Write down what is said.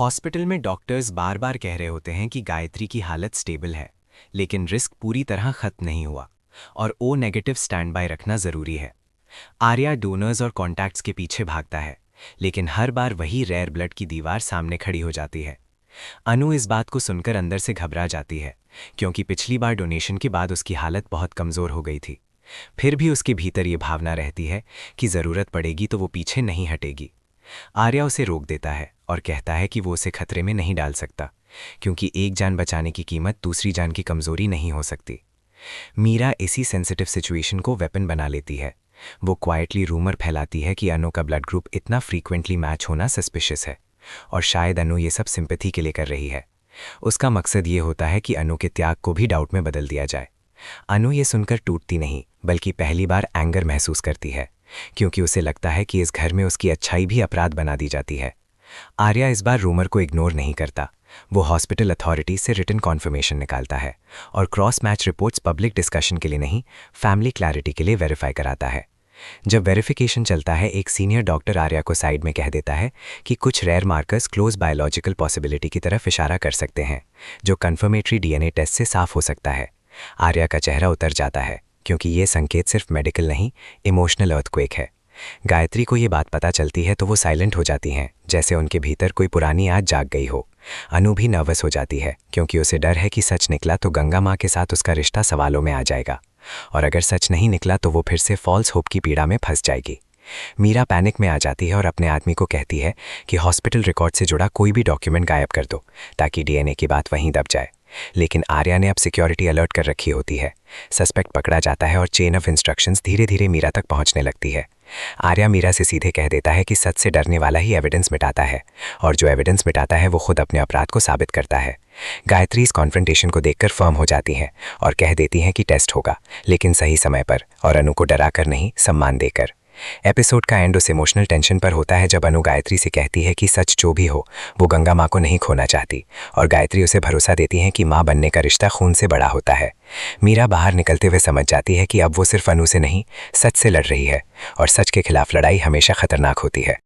Hospital में doctors बार बार कह रहे होते हैं कि गायत्री की हालत स्टेबल है, लेकिन रिस्क पूरी तरह खत्म नहीं हुआ और ओ नेगेटिव स्टैंड बाय रखना जरूरी है। आर्या डोनर्स और कॉन्टैक्ट्स के पीछे भागता है, लेकिन हर बार वही रेयर ब्लड की दीवार सामने खड़ी हो जाती है। अनु इस बात को सुनकर अंदर से घबरा जाती है, क्योंकि पिछली बार डोनेशन के बाद उसकी हालत बहुत कमज़ोर हो गई थी। फिर भी उसके भीतर ये भावना रहती है कि ज़रूरत पड़ेगी तो वो पीछे नहीं हटेगी। आर्या उसे रोक देता है और कहता है कि वो उसे खतरे में नहीं डाल सकता, क्योंकि एक जान बचाने की कीमत दूसरी जान की कमजोरी नहीं हो सकती। मीरा इसी सेंसिटिव सिचुएशन को वेपन बना लेती है। वो क्वाइटली रूमर फैलाती है कि अनु का ब्लड ग्रुप इतना फ्रीक्वेंटली मैच होना सस्पिशियस है और शायद अनु ये सब सिंपैथी के लिए कर रही है। उसका मकसद ये होता है कि अनु के त्याग को भी डाउट में बदल दिया जाए। अनु ये सुनकर टूटती नहीं, बल्कि पहली बार एंगर महसूस करती है, क्योंकि उसे लगता है कि इस घर में उसकी अच्छाई भी अपराध बना दी जाती है। आर्या इस बार रूमर को इग्नोर नहीं करता। वो हॉस्पिटल अथॉरिटी से रिटन कॉन्फर्मेशन निकालता है और cross match reports public discussion के लिए नहीं, फैमिली क्लैरिटी के लिए वेरीफाई कराता है। जब वेरिफिकेशन चलता है, एक सीनियर डॉक्टर आर्या को साइड में कह देता है कि कुछ rare markers close biological possibility की तरफ इशारा कर सकते हैं, जो कंफर्मेटरी डीएनए टेस्ट से साफ हो सकता है। आर्या का चेहरा उतर जाता है, क्योंकि ये संकेत सिर्फ मेडिकल नहीं, इमोशनल अर्थक्वेक है। गायत्री को ये बात पता चलती है तो वो साइलेंट हो जाती हैं, जैसे उनके भीतर कोई पुरानी आग जाग गई हो। अनु भी नर्वस हो जाती है, क्योंकि उसे डर है कि सच निकला तो गंगा माँ के साथ उसका रिश्ता सवालों में आ जाएगा, और अगर सच नहीं निकला तो वो फिर से फॉल्स होप की पीड़ा में फंस जाएगी। मीरा पैनिक में आ जाती है और अपने आदमी को कहती है कि हॉस्पिटल रिकॉर्ड से जुड़ा कोई भी डॉक्यूमेंट गायब कर दो, ताकि डीएनए की बात वहीं दब जाए। लेकिन आर्या ने अब सिक्योरिटी अलर्ट कर रखी होती है। सस्पेक्ट पकड़ा जाता है और चेन ऑफ इंस्ट्रक्शंस धीरे धीरे मीरा तक पहुंचने लगती है। आर्या मीरा से सीधे कह देता है कि सच से डरने वाला ही एविडेंस मिटाता है, और जो एविडेंस मिटाता है वो खुद अपने अपराध को साबित करता है। गायत्री इस कॉन्फ्रंटेशन को देखकर फर्म हो जाती हैं और कह देती हैं कि टेस्ट होगा, लेकिन सही समय पर, और अनु को डराकर नहीं, सम्मान देकर। एपिसोड का एंड उस इमोशनल टेंशन पर होता है जब अनु गायत्री से कहती है कि सच जो भी हो, वो गंगा माँ को नहीं खोना चाहती, और गायत्री उसे भरोसा देती है कि माँ बनने का रिश्ता खून से बड़ा होता है। मीरा बाहर निकलते हुए समझ जाती है कि अब वो सिर्फ अनु से नहीं, सच से लड़ रही है, और सच के खिलाफ लड़ाई हमेशा खतरनाक होती है।